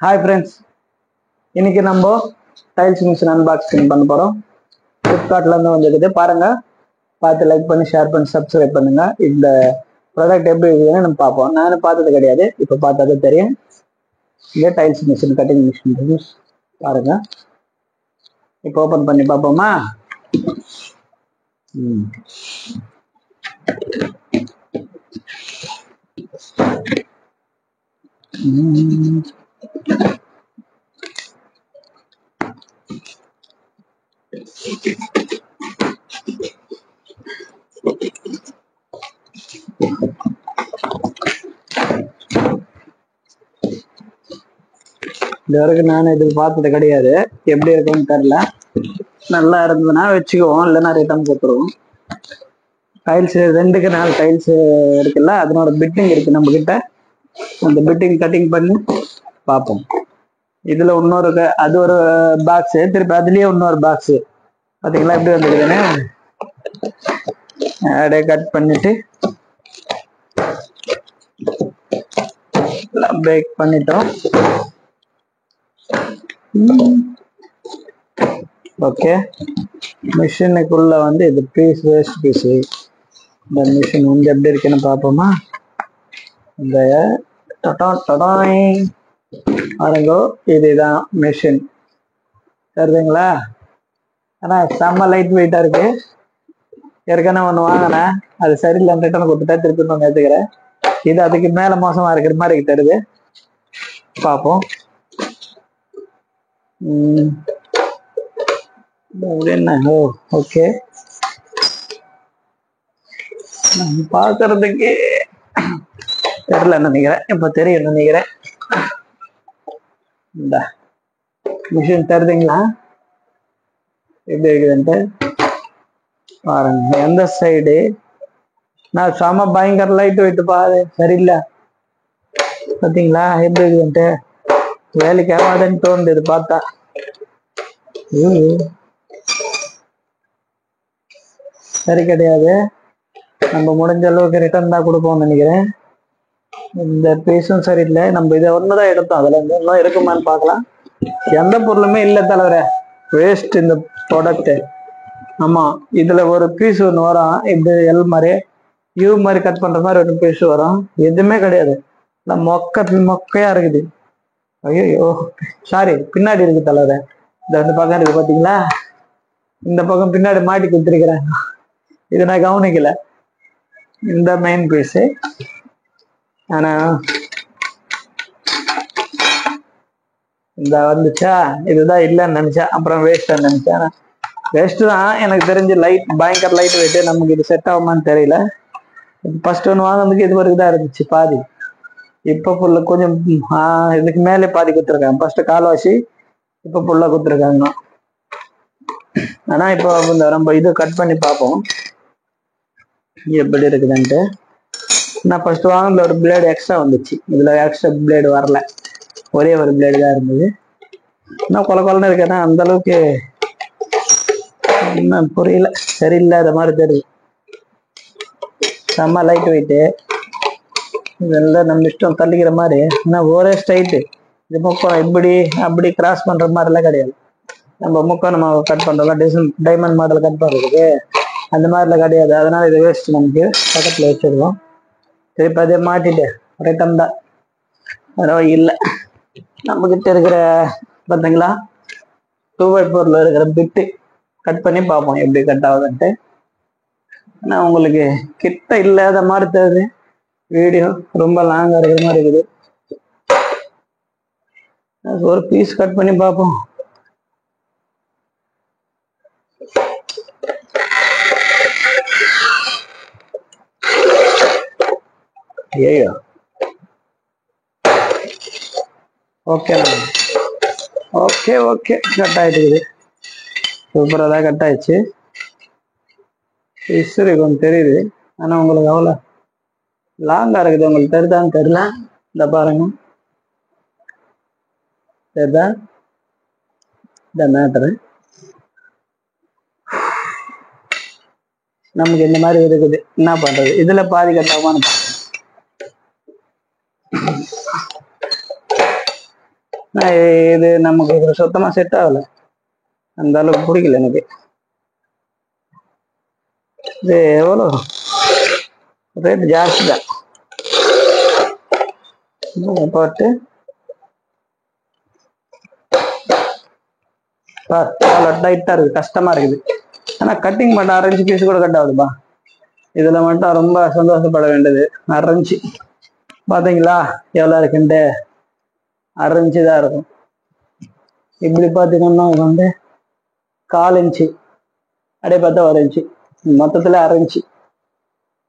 Hi friends, இன்னைக்கு நம்ம tiles machine unboxing பண்ண போகிறோம். ஃப்ளிப்கார்ட்லேருந்து வந்துருக்குது பாருங்க. பார்த்து லைக் பண்ணி ஷேர் பண்ணி சப்ஸ்கிரைப் பண்ணுங்க. இந்த ப்ராடக்ட் எப்படி இருக்குதுன்னு நம்ம பார்ப்போம். நானும் பார்த்தது கிடையாது, இப்போ பார்த்தது தெரியும். இதே டைல்ஸ் மிஷின், கட்டிங் மிஷின் பாருங்க. இப்போ ஓப்பன் பண்ணி பார்ப்போமா? இது வரைக்கும் நான் இது பார்த்தது கிடையாது, எப்படி இருக்குன்னு தெரியல. நல்லா இருந்ததுன்னா வச்சுக்குவோம், இல்லைன்னா ரிட்டர்ன் கொடுத்துருவோம். டைல்ஸ் 2க்கு 4 டைல்ஸ் இருக்குல்ல, அதனோட பிட்டிங் இருக்கு நம்ம கிட்ட. அந்த பிட்டிங் கட்டிங் பண்ணி பார்ப்போம். இதுல இன்னொரு அது ஒரு பாக்ஸ், திருப்பி அதுலயே இன்னொரு பாக்ஸ். பாத்தீங்களா எப்படி வந்துருக்குதுன்னு? அப்படியே கட் பண்ணிட்டு பேக் பண்ணிட்டோம். ஓகே, மிஷினுக்குள்ள வந்து இது பீஸ், வேஸ்ட் பீஸ். இந்த மிஷின் வந்து எப்படி இருக்குன்னு பார்ப்போமா? இந்த பாருங்கோ, இதுதான் மிஷின். தெரியுதுங்களா? ஆனா செம்ம லைட் வெயிட்டா இருக்கு. ஏற்கனவே ஒன்று வாங்கினேன், அது சரியில்லை, ரிட்டர்ன் கொடுத்துட்டா திருப்பி ஒன்று எடுத்துக்கிறேன். இது அதுக்கு மேல மோசமா இருக்கிற மாதிரி தருது. பார்ப்போம். என்ன? ஓ ஓகே, பார்க்கறதுக்கு தெரியல நினைக்கிறேன், இப்ப தெரியும் நினைக்கிறேன். இந்த மிஷின் தருதுங்களா எப்படி இருக்குதுன்ட்டு பாருங்க. எந்த சைடு நான் செம பயங்கர லைட் வெயிட் பாரு, சரியில்லை. பார்த்தீங்களா எப்படி இருக்குதுன்ட்டு? வேலைக்கு ஆகாதுன்னு தோணுது இது பார்த்தா. சரி கிடையாது, நம்ம முடிஞ்ச அளவுக்கு ரிட்டர்ன் தான் கொடுப்போம்னு நினைக்கிறேன். இந்த பீஸும் சரியில்லை. நம்ம இதை ஒண்ணுதான் எடுத்தோம், அதுல இருந்து இன்னும் இருக்குமான்னு பார்க்கலாம். எந்த பொருளுமே இல்லை தலைவர, வேஸ்ட் இந்த ப்ராடக்ட். ஆமா, இதுல ஒரு பீஸ் ஒன்று வரும், இது எல் மாதிரி யூ மாதிரி கட் பண்ற மாதிரி ஒரு பீஸ் வரும். எதுவுமே கிடையாது, மொக்கையா இருக்குது. ஐயோ சாரி, பின்னாடி இருக்கு தலைவர. இந்த ரெண்டு பக்கம் இருக்கு பாத்தீங்களா? இந்த பக்கம் பின்னாடி மாட்டி கொடுத்துருக்கிறேன், இது நான் கவனிக்கல. இந்த மெயின் பீஸ். ஆனா இந்த வந்துச்சா, இதுதான் இல்லைன்னு நினைச்சேன், அப்புறம் வேஸ்ட் நினைச்சேன். ஆனா வேஸ்ட் தான் எனக்கு தெரிஞ்சு. லைட் பயங்கர லைட் வெயிட், நமக்கு இது செட் ஆகுமான்னு தெரியல. ஃபர்ஸ்ட் ஒன்று வாங்கினதுக்கு இது வரைக்கும் தான் இருந்துச்சு பாதி. இப்போ ஃபுல்லா கொஞ்சம் இதுக்கு மேலே பாதி கொடுத்துருக்காங்க. ஃபர்ஸ்ட் கால்வாசி, இப்போ ஃபுல்லா கொடுத்துருக்காங்க. ஆனா இப்போ இந்த நம்ம இது கட் பண்ணி பார்ப்போம் எப்படி இருக்குதுன்ட்டு. நான் ஃபர்ஸ்ட் வாங்கின ஒரு பிளேடு எக்ஸ்ட்ரா வந்துச்சு, இதுல எக்ஸ்ட்ரா பிளேடு வரல, ஒரே ஒரு பிளேடு தான் இருந்தது. இன்னும் கொலன்னு இருக்கேன்னா அந்த அளவுக்கு இன்னும் புரியல, சரியில்லாத மாதிரி தெரியுது. செம்ம லைட் வெயிட்டு, இதெல்லாம் நம்ம இஷ்டம் தள்ளிக்கிற மாதிரி. ஆனால் ஒரே ஸ்ட்ரைட்டு. இது முக்கம் இப்படி அப்படி கிராஸ் பண்ற மாதிரிலாம் கிடையாது. நம்ம முக்கம் நம்ம கட் பண்றோம், டைமண்ட் மாடல் கட் பண்றதுக்கு அந்த மாதிரிலாம் கிடையாது. அதனால இது வேஸ்ட், நமக்கு பக்கத்துல வச்சிருக்கோம். திருப்பி அதே மாட்டிட்டு ரிட்டன் தான், இல்லை. நம்ம கிட்ட இருக்கிற பார்த்தீங்களா 2x4 இருக்கிற பிட்டு கட் பண்ணி பார்ப்போம் எப்படி கட் ஆகுதுன்ட்டு. ஆனா உங்களுக்கு கிட்ட இல்லாத மாதிரி தெரியுது, வீடியோ ரொம்ப லாங்கா இருக்கிற மாதிரி இருக்குது. ஒரு பீஸ் கட் பண்ணி பார்ப்போம். ஐயோ ஓகே ஓகே ஓகே, கட் ஆயிட்டு, சூப்பரா தான் கட் ஆயிடுச்சு. ஹிஸ்டரி கொஞ்சம் தெரியுது, ஆனா உங்களுக்கு அவ்வளோ லாங்கா இருக்குது. உங்களுக்கு தெரியுதான்னு தெரியல, இந்த பாருங்க, தெரியுதா இந்த மேட்டரு? நமக்கு இந்த மாதிரி இருக்குது, என்ன பண்றது? இதுல பாதி கட்டாமான இது நமக்கு இது சுத்தமா செட் ஆகல, அந்த அளவுக்கு பிடிக்கல எனக்கு. இது எவ்வளோ ரேட் ஜாஸ்தி தான் போட்டு அவ்வளோ டைட்டா இருக்கு, கஷ்டமா இருக்குது. ஆனா கட்டிங் மட்டும் 6 இன்ச்சு பீஸ் கூட கட் ஆகுதுப்பா. இதுல மட்டும் ரொம்ப சந்தோஷப்பட வேண்டியது. 6 இன்ச்சு பாத்தீங்களா எவ்வளவு இருக்குன்ட்டு? 6 இன்ச்சு தான் இருக்கும். இப்படி பாத்தீங்கன்னா வந்து 1/4 இன்ச்சு, அப்படியே பார்த்தா 1 இன்ச்சு, மொத்தத்துல 6 இன்ச்சு.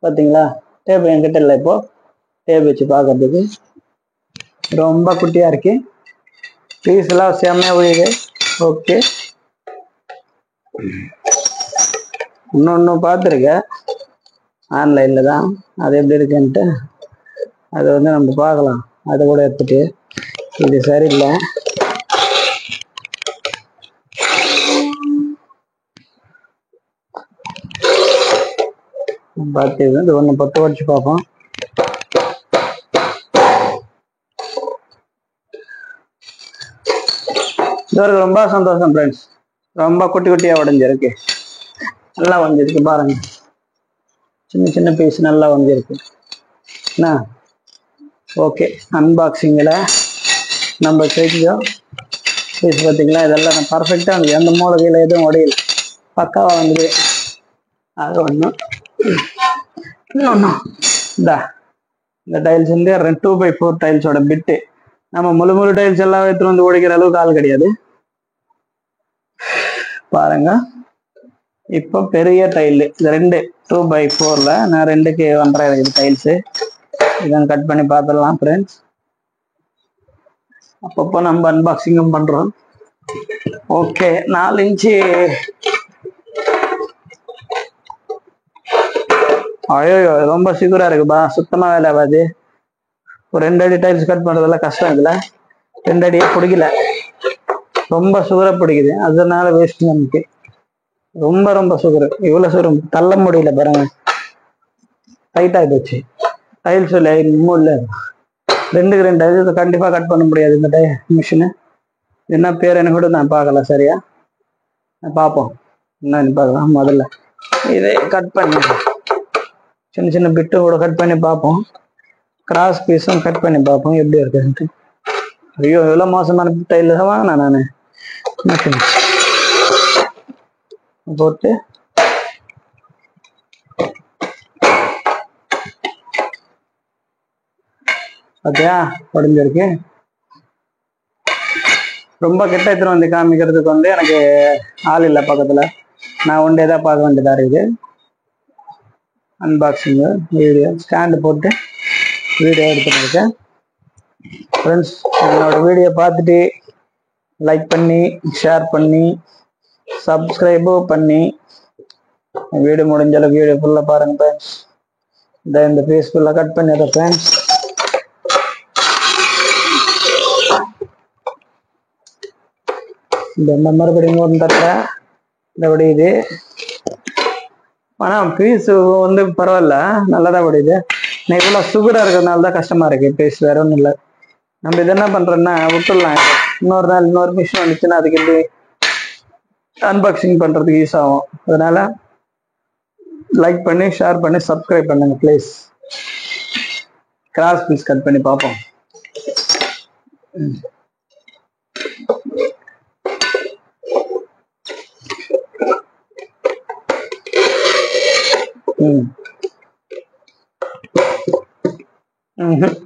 பாத்தீங்களா? டேப் என்கிட்ட இல்லை, இப்போ டேப் வச்சு பாக்குறதுக்கு ரொம்ப குட்டியா இருக்கு. பீஸ் எல்லாம் செம்மையா உழுது. ஓகே, இன்னொன்னு பார்த்துருக்கேன் ஆன்லைன்ல தான், அது எப்படி இருக்குன்ட்டு அதை வந்து நம்ம பார்க்கலாம். அதை கூட எடுத்துட்டு இது சரியில்லை. பார்த்து இது ஒன்று பத்து வச்சு பார்ப்போம். இதற்கு ரொம்ப சந்தோஷம் ஃப்ரெண்ட்ஸ். ரொம்ப குட்டி குட்டியா உடஞ்சிருக்கு, நல்லா உடஞ்சிருக்கு பாருங்க. சின்ன சின்ன பீஸ் நல்லா உடஞ்சிருக்கு. என்ன ஓகே, அன்பாக்சிங்கில் நம்ம செஞ்சோம் பீஸ். பார்த்தீங்களா, இதெல்லாம் பர்ஃபெக்டாக இருந்தது, எந்த மூலகையில் எதுவும் உடையல, பக்காவாக வந்தது. அது ஒன்றும் இன்னொன்று இந்த டைல்ஸ் வந்து 2x4 டைல்ஸோட பிட்டு. நம்ம முழு டைல்ஸ் எல்லாம் எடுத்துட்டு வந்து உடைக்கிற அளவுக்கு ஆள் கிடையாது பாருங்க. இப்போ பெரிய டைல் இது 2x4ல நான் 2க்கு 1.5 இருக்குது டைல்ஸ். இதான் கட் பண்ணி பார்த்துடலாம் ஃப்ரெண்ட்ஸ். அப்பப்போ நம்ம அன்பாக்சிங்கும் பண்றோம். Okay, 4 inch. ஐயோ ரொம்ப சிகுரா இருக்குப்பா, சுத்தமா வேலை ஆகாது. ஒரு 2 அடி டைல்ஸ் கட் பண்றதெல்லாம் கஷ்டம். இதுல 2 அடியே பிடிக்கல, ரொம்ப சுகரா பிடிக்குது. அதனால வேஸ்ட் நமக்கு. ரொம்ப சுகர், இவ்வளவு சுகர் தள்ள முடியல பாருங்க, டைட் ஆகி போச்சு. டைல்ஸ் இல்லை, இன்னும் இல்லை. 2க்கு 2 டைல்ஸ் கண்டிப்பா கட் பண்ண முடியாது இந்த மிஷினு. என்ன பேர் என்ன கூட நான் பார்க்கல சரியா, பார்ப்போம் என்னன்னு பார்க்கலாம். முதல்ல இதை கட் பண்ணி சின்ன சின்ன பிட்டு கூட கட் பண்ணி பார்ப்போம். கிராஸ் பீஸும் கட் பண்ணி பார்ப்போம் எப்படி இருக்குன்ட்டு. ஐயோ எவ்வளோ மோசமான டைல் வாங்கினேன் நான். மிஷின் போட்டு பார்த்தியா உடஞ்சிருக்கு. ரொம்ப கிட்ட எடுத்துட்டு வந்து காமிக்கிறதுக்கு வந்து எனக்கு ஆள் இல்லை பக்கத்துல, நான் ஒன்றே தான் பார்க்க வேண்டியதா இருக்குது. அன்பாக்சிங்கு வீடியோ ஸ்டாண்டு போட்டு வீடியோ எடுத்துட்டு இருக்கேன் ஃப்ரெண்ட்ஸ். என்னோட வீடியோ பார்த்துட்டு லைக் பண்ணி ஷேர் பண்ணி சப்ஸ்கிரைபும் பண்ணி வீடியோ முடிஞ்ச அளவுக்கு வீடியோ ஃபுல்லாக பாருங்க ஃப்ரெண்ட்ஸ். இந்த பீஸ் ஃபுல்லாக கட் பண்ணிடுறேன் ஃப்ரெண்ட்ஸ். இந்த மறுபடியும் ஒரு தட்டுற இந்த உடையுது. ஆனா பீஸ் வந்து பரவாயில்ல, நல்லாதான் உடையுது. இன்னைக்கு இவ்வளோ சுகரா இருக்கிறதுனால தான் கஷ்டமா இருக்கு பீஸ், வேற ஒன்றும் இல்லை. நம்ம இது என்ன பண்றோம்னா விட்டுடலாம். இன்னொரு நாள் இன்னொரு மிஷின் வந்துச்சுன்னா அதுக்கு எப்படி அன்பாக்சிங் பண்றதுக்கு யூஸ் ஆகும். அதனால லைக் பண்ணி ஷேர் பண்ணி சப்ஸ்கிரைப் பண்ணுங்க ப்ளீஸ். கிராஸ் பீஸ் கட் பண்ணி பார்ப்போம்.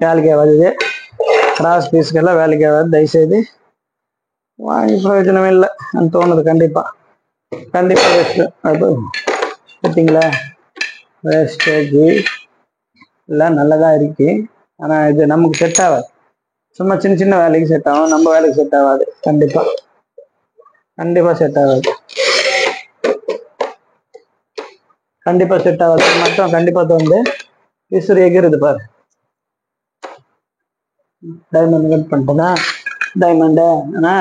வேலைக்கு ஆகாது, கிராஸ் பீஸ்க்கெல்லாம் வேலைக்கு ஆகாது. தயவுசெய்து வாங்கி பிரயோஜனமே இல்லை தோணுது. கண்டிப்பா வேஸ்ட். அது பார்த்தீங்களா, வேஸ்டேஜ் எல்லாம் நல்லதா இருக்கு. ஆனா இது நமக்கு செட் ஆகாது. சும்மா சின்ன சின்ன வேலைக்கு செட் ஆகும், நம்ம வேலைக்கு செட் ஆகாது. கண்டிப்பா செட் ஆகாது. செட் ஆகாது மட்டும் கண்டிப்பா தோணுது. விசிறி எகிறது பாரு. டைமண்ட் கட் பண்ணிட்டேன்னா டைமண்ட், ஆனா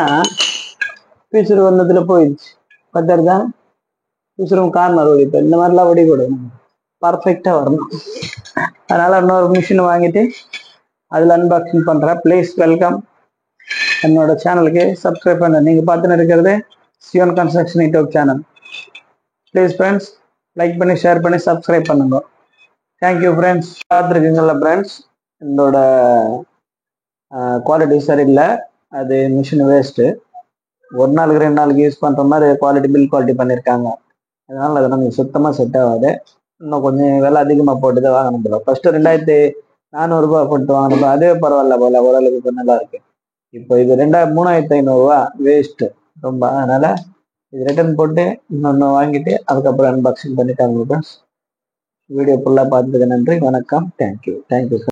விசிறு ஒன்னதுல போயிடுச்சு. பத்தருதான் விசிறும் கார்னர் ஓடிப்போம். இந்த மாதிரிலாம் ஓடிக்கூடாது, பர்ஃபெக்டா வரணும். அதனால இன்னொரு மிஷின் வாங்கிட்டு அதுல அன்பாக்சிங் பண்றேன். Please welcome. என்னோட சேனலுக்கு சப்ஸ்கிரைப் பண்ண. நீங்க பார்த்துன்னு இருக்கிறது Zion construction YouTube channel. Please friends like பண்ணி ஷேர் பண்ணி சப்ஸ்கிரைப் பண்ணுங்க. Thank you friends. பார்த்துருக்கீங்களா ஃப்ரெண்ட்ஸ், இதோட குவாலிட்டி சரியில்லை. அது மிஷின் வேஸ்ட்டு. ஒரு நாளுக்கு 2 நாளுக்கு யூஸ் பண்ணுற மாதிரி குவாலிட்டி பில் குவாலிட்டி பண்ணியிருக்காங்க. அதனால அது நமக்கு சுத்தமாக செட் ஆகாது. இன்னும் கொஞ்சம் விலை அதிகமாக போட்டு தான் வாங்கணும் போல. ஃபர்ஸ்ட் 2400 போட்டு வாங்கணும். அதே பரவாயில்ல போல, ஓரளவுக்கு நல்லா இருக்கு. இப்போ இது 3500 வேஸ்ட் ரொம்ப. அதனால இது ரிட்டர்ன் போட்டு இன்னொன்று வாங்கிட்டு அதுக்கப்புறம் அன்பாக்சிங் பண்ணிட்டாங்க ஃப்ரெண்ட்ஸ். வீடியோ ஃபுல்லாக பார்த்ததுக்கு நன்றி. வணக்கம். தேங்க்யூ.